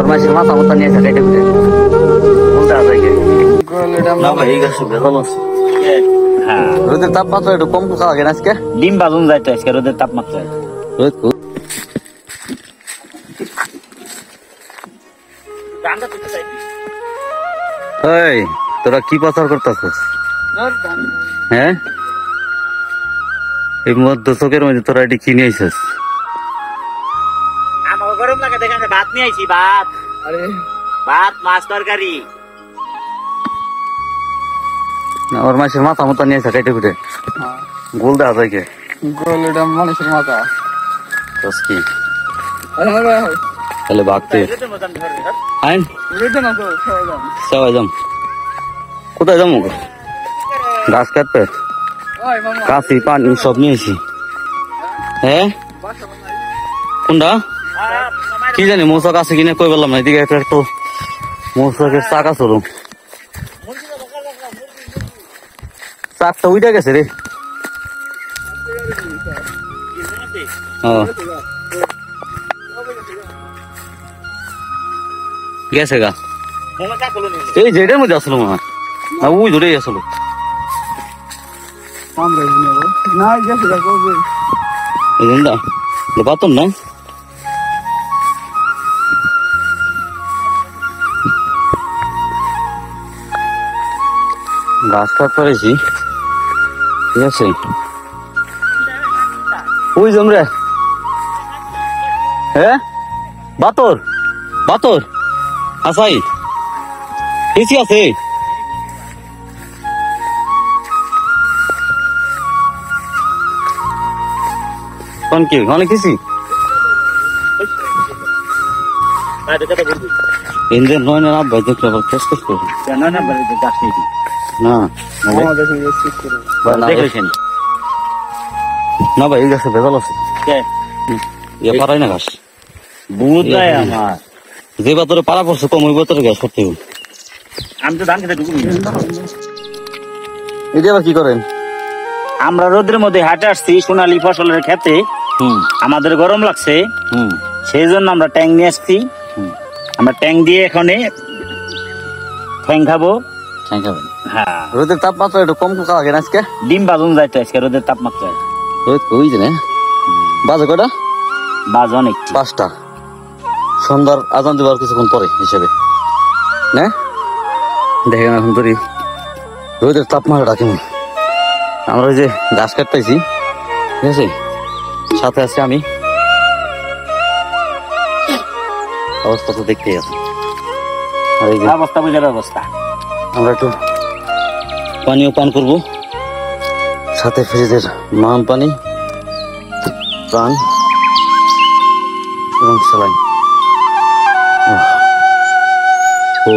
আমার মাসের মাথা মতো নিয়ে থাকে এটা বলতে আছে না ভাই এই গাছ বেজাল আছে। হ্যাঁ রোদের তাপমাত্রা একটু কম খাওয়া গেল আজকে ডিম বাজুন যাইতো আজকে রোদের তাপমাত্রা রোদ এই তোরা কি প্রচার করতেছিস? হ্যাঁ এই মধ্য চোখের মধ্যে তোরা এটি কিনে আইছিস? আমাকে গরম লাগে দেখে আমি ভাত নিয়ে আইছি ভাত। আরে ভাত মাছ তরকারি আমার মাসের মাথা মতো নিয়ে থাকে এটা কুটে গোল দেওয়া যায় কে গোল এটা মানুষের মাথা কি তাহলে ভাগতে আইন সবাই যাম কোথায় যাবো গাছ কাটতে কাশি পানি সব নিয়েছি। হ্যাঁ কোনটা কি জানি মৌচাক আছে কিনা কই বললাম না এদিকে একটা তো মৌচাকের চাক আছে চাকটা উইটা গেছে রে। গেছে গা এই যেটার মধ্যে আসলো মনে হয় না ওই ধরেই আসলো পাতন না গাছ কাট করেছি ঠিক আছে ওই জমরে হ্যাঁ বাতর বাতর আসাই এসি আছে কোন কি অনেক কিছু ইঞ্জিন নয় না ভাই দেখলে আবার টেস্ট করবো না না গাছ নেই না না ভাই এই গাছে ভেজাল আছে পারাই না ঘাস বুঝ নাই আমার যে বাতরে পাড়া পড়ছে কম ওই বাতরে গাছ করতে হবে। আমি তো ধান খেতে ঢুকুন এটা আবার কি করেন? আমরা রোদের মধ্যে হাঁটে আসছি সোনালী ফসলের খেতে আমাদের গরম লাগছে সেই জন্য আমরা ট্যাং নিয়ে আসছি। আমরা ট্যাং দিয়ে এখানে ঠ্যাং খাবো। হ্যাঁ রোদের তাপমাত্রা একটু কম খাওয়া গেল আজকে ডিম বাজুন যাইতো আজকে রোদের তাপমাত্রা রোদ ওই যে বাজে কটা বাজ অনেক 5টা সন্ধ্যার আজান দেবার কিছুক্ষণ পরে হিসেবে না দেখেন এখন ধরি রোদের তাপমাত্রাটা কেমন। আমরা ওই যে গাছ কাটতেছি ঠিক আছে সাথে আছি আমি অবস্থা তো দেখতেই আছে আর এই যে অবস্থা বুঝার অবস্থা আমরা একটু পানিও পান করবো সাথে ফ্রিজের মান পানি প্রাণ এবং স্যালাইন ও